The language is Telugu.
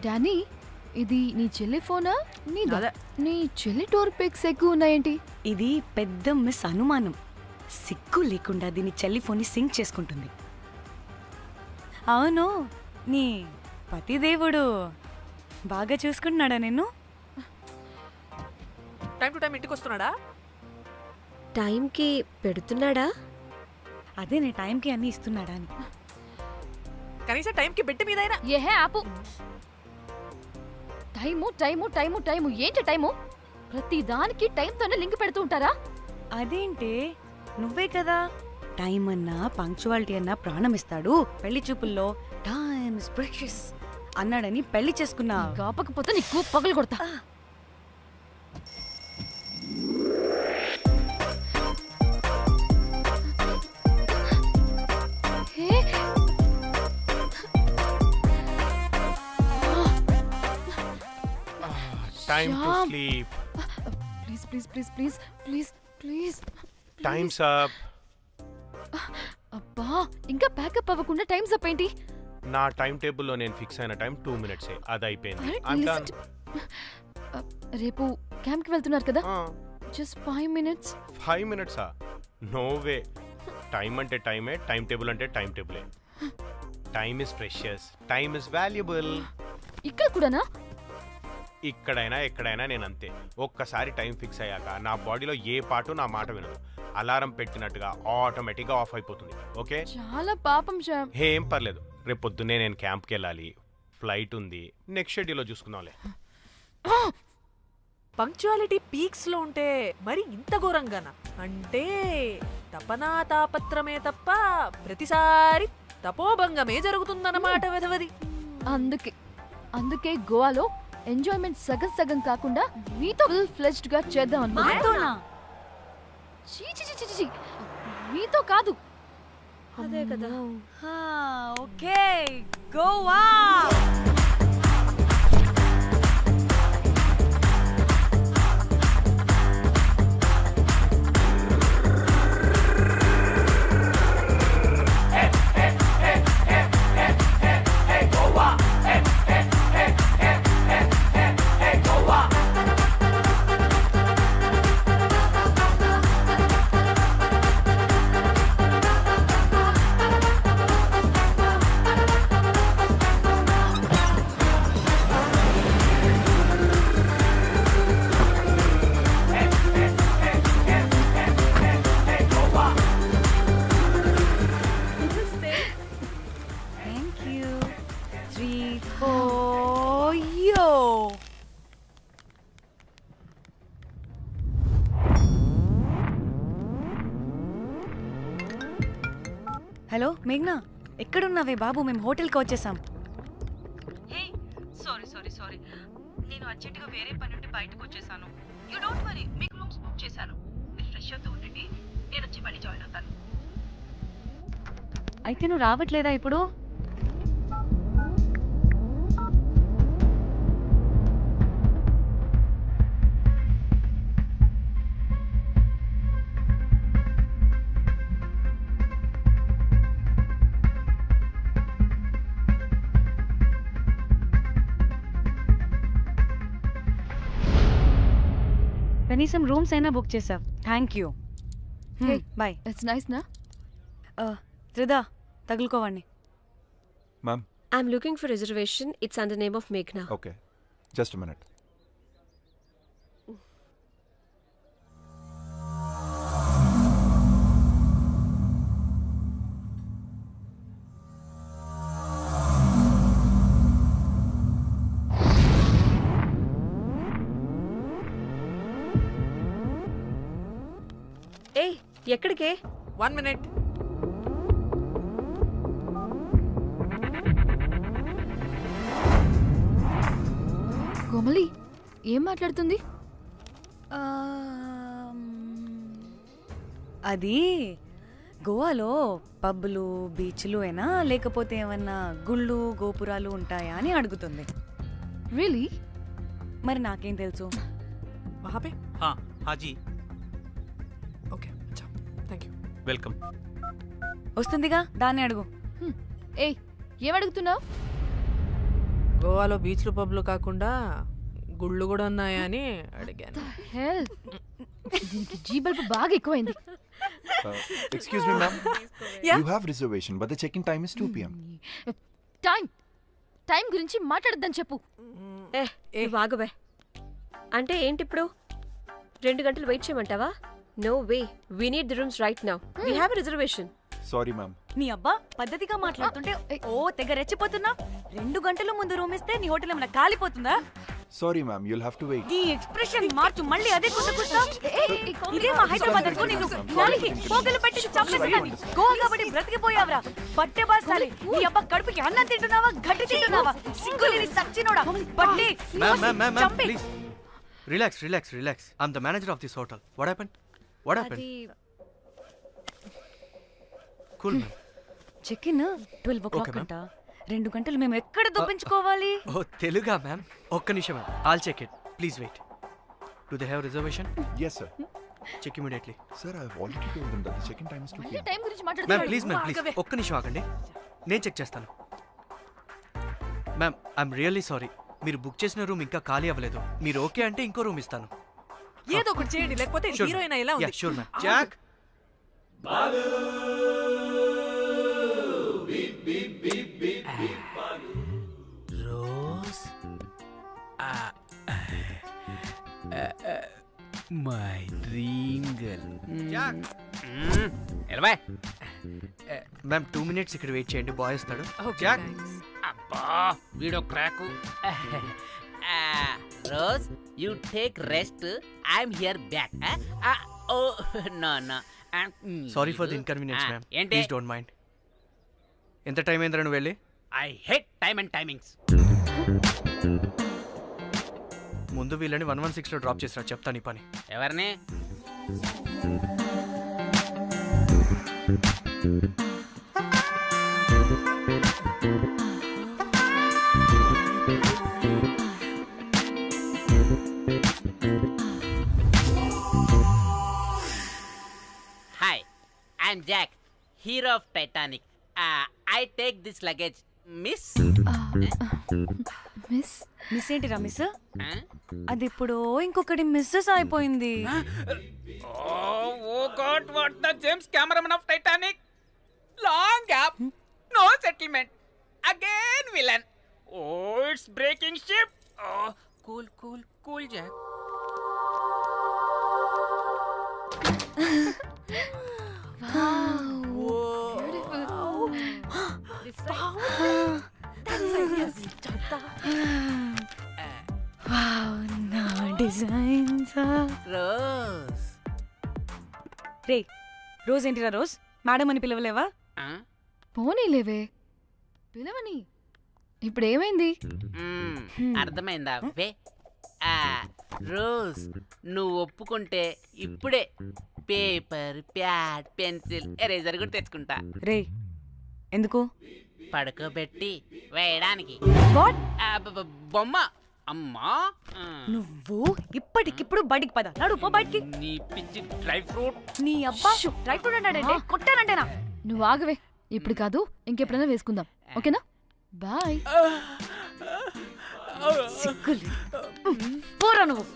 డానీ, ఇది నీ చెల్లి ఫోనా? నీ చెల్లి టూర్ పిక్స్ ఎక్కువ ఉన్నాయేంటి? ఇది పెద్ద మిస్ అనుమానం. సిగ్గు లేకుండా దీని చెల్లి ఫోన్ని సింక్ చేసుకుంటుంది. అవును, నీ పతిదేవుడు బాగా చూసుకుంటున్నాడా నిన్ను? టైం టు టైం ఇంటికి వస్తున్నాడా? టైంకి పెడుతున్నాడా? అదే నీ టైంకి అన్నీ ఇస్తున్నాడా అని. కనీసం టైంకి బెట్టి మీదైనా. ఏహే ఆపు. టైము టైము టైము టైము ఏంటి టైము? ప్రతి దానికి టైంతోనే లింక్ పెడుతూ ఉంటారా? అదేంటే, నువ్వే కదా టైం అన్నా పంక్చువాలిటీ అన్నా ప్రాణం ఇస్తాడు, పెళ్లి చూపుల్లో టైమ్ ఇస్ ప్రెషియస్ అన్నాడని పెళ్లి చేసుకున్నా. కాపకపోతే నీకు పగలు కొడతా. Time to sleep. Please. Time's up. అబ్బా, ఇంకా ప్యాకప్ అవ్వకుండా టైమ్స్ అప్ ఏంటి? నా టైం టేబుల్లో నేను ఫిక్స్ అయిన టైం 2 minutes. అది అయిపోయింది. రేపు క్యాంప్కి వెళ్తున్నారు కదా? Just 5 minutes. 5 minutes? No way. Time అంటే టైమే, టైం టేబుల్ అంటే టైం టేబులే. Time is precious, time is valuable. ఇక్కడ కూడానా? ఇక్కడైనా ఎక్కడైనా నేను అంతే. ఒక్కసారి టైం ఫిక్స్ అయ్యాక నా బాడీలో ఏ పాటు నా మాట వినదు. అలారం పెట్టినట్టుగా ఆటోమేటిక్గా ఆఫ్ అయిపోతుంది. ఓకే, చాలా పాపం శ్యామ్. ఏం పర్లేదు, రేపు పొద్దున్నే నేను క్యాంప్కి వెళ్ళాలి, ఫ్లైట్ ఉంది. నెక్స్ట్ షెడ్యూల్లో చూసుకుందాంలే. పంక్చువాలిటీ పీక్స్ లో ఉంటే మరి ఇంత ఘోరంగానా? అంటే తపనా తాపత్రమే తప్ప ప్రతిసారి తపోభంగమే జరుగుతుందన్నమాట వెధవది. అందుకే గోవాలో ఎంజాయ్మెంట్ సగం సగం కాకుండా మీతో ఫుల్ ఫ్లెజ్డ్ గా చేద్దాం అనుకున్నా. మీతో కాదు. అదే కదా. ఓకే, గోవా. హలో మేఘ్నా, ఎక్కడున్నావే బాబు? మేము హోటల్కి వచ్చేసాం. సారీ, నేను అర్జెంటుగా వేరే పని నుండి బయటకు వచ్చేసాను. యూ డోంట్ వరీ, మీకు రూమ్స్ బుక్ చేశాను. మీరు ఫ్రెష్ అవుతూ ఉండండి, నేను వచ్చి మళ్ళీ జాయిన్ అవుతాను. అయితే నువ్వు రావట్లేదా ఇప్పుడు? కనీసం రూమ్స్ అయినా బుక్ చేసావు. Thank you. Bye. It's nice నా? త్రిదా, తగులుకోవండి. Ma'am. I'm looking for reservation. It's under name of Meghna. Okay. Just a minute. Hey, ఎక్కడికే? 1 minute. కోమలి ఏం మాట్లాడుతుంది? అది గోవాలో పబ్బులు బీచ్లు అయినా లేకపోతే ఏమన్నా గుళ్ళు గోపురాలు ఉంటాయా అని అడుగుతుంది. రియలీ? మరి నాకేం తెలుసు? वहाँ पे? हाँ जी. ओके, अच्छा, थैंक यू. वेलकम. వస్తుందిగా, దాన్ని అడుగు. ఏయ్, ఏం అడుగుతున్నావు? గోవాలో బీచ్లు పబ్లు కాకుండా గుళ్ళు కూడా ఉన్నాయా అని అడిగాను. హెల్ దీనికి జీ బల్బ్ బాగా ఎక్కువైంది. Excuse me, ma'am. Yeah. You have reservation, but the check-in time is 2 p.m. Time గురించి మాట్లాడద్దని చెప్పు. వాగుబే. అంటే ఏంటి ఇప్పుడు 2 గంటలు వెయిట్ చేయమంటావా? No way, we need the rooms right now. We have a reservation. Sorry, ma'am. నీ అబ్బా పద్ధతిగా మాట్లాడుతుంటే తెగ రెచ్చిపోతున్నా. 2 గంటల ముందు రూమ్ ఇస్తే నీ హోటల్ ఏమైనా కాలిపోతుందా? Sorry, ma'am. You'll have to wait. నీ ఎక్స్ప్రెషన్ మార్చు, మళ్ళీ అదే కుట్టుకుస్తా. ఇదే మా హైదరాబాద్ అనుకో. నిన్ను నాలికి పోగలు పెట్టి చంపేస్తాను. గోవా కాబట్టి బ్రతికిపోయావరా బట్టే బాసాలి. నీ అబ్బా కడుపుకి అన్నం తింటున్నావా, గడ్డి తింటున్నావా? సింగులేని సచ్చినోడా బట్టే. Ma'am, please. Relax. I'm the manager of this hotel. What happened? Cool, ma'am. Check in 12 o'clock Okay, ma'am. అంట. 2 గంటలు మేము ఎక్కడ దొప్పించుకోవాలి? Oh, Teluga, ma'am. ఒక్క నిమిషం, ma'am. I'll check it. Please wait. Do they have reservation? Yes, sir. Check immediately. Sir, I've already told them that the check-in time is 2 p.m. Time గురించి Ma'am, మాట్లాడుతున్నాడు. please. ఒక్క నిమిషం ఆగండి. నేను చెక్ చేస్తాను. Ma'am, I'm really sorry. మీరు బుక్ చేసిన రూమ్ ఇంకా ఖాళీ అవ్వలేదు. మీరు ఓకే అంటే ఇంకో రూమ్ ఇస్తాను. ఏదో ఒకటి చేయండి, లేకపోతే హీరోయిన్ ఎలా ఉంది? Sure ma'am. Jack, Rose my dream girl. Jack. ఎలవా మ్యామ్ 2 minutes ఇక్కడ వెయిట్ చేయండి. బాయ్ వస్తాడు. Okay, Jack. thanks. అబ్బా వీడో క్రాకు. Rose you take rest, I'm here back. Oh no sorry for the inconvenience ma'am. ఏంటి? Please don't mind. ఎంత టైం అయిందిరా నువ్వు వెళ్ళి? I hate time and timings. ముందు వీళ్ళని 116లో డ్రాప్ చేసినా చెప్తాను ఈ పని. ఎవరిని? Hi, I'm Jack, hero of Titanic. I take this luggage miss. Miss ఏంటిరా మిస్? అది ఇప్పుడు ఇంకొకటి మిస్సెస్ అయిపోయింది. Oh God, what the James Cameron of Titanic? Long gap, no settlement, again villain. Oh, it's breaking ship. Oh, cool, Jack. Rose. Ray rose ఏంటిరా రోజ్? మేడం అని పిలవలేవా? పోనీలేవే పిలవని. ఇప్పుడు ఏమైంది? అర్థమైందా? వే రోజ్, నువ్వు ఒప్పుకుంటే ఇప్పుడే పేపర్, ప్యాడ్, పెన్సిల్, ఎరేజర్ కూడా తెచ్చుకుంటా. రే ఎందుకు? పడుకోబెట్టి వేయడానికి. వాట్? బొమ్మ. అమ్మా, నువ్వు ఇప్పటికిప్పుడు బయటికి పద. నడు పో బయటికి. నీ పిచ్చి డ్రై ఫ్రూట్. నీ అబ్బా డ్రై ఫ్రూట్ అన్నాడంటే కొట్టానంటేనా? నువ్వు ఆగవే, ఇప్పుడు కాదు ఇంకెప్పుడైనా వేసుకుందాం, ఓకేనా? బాయ్. సిగ్గులు పోరా నువ్వు.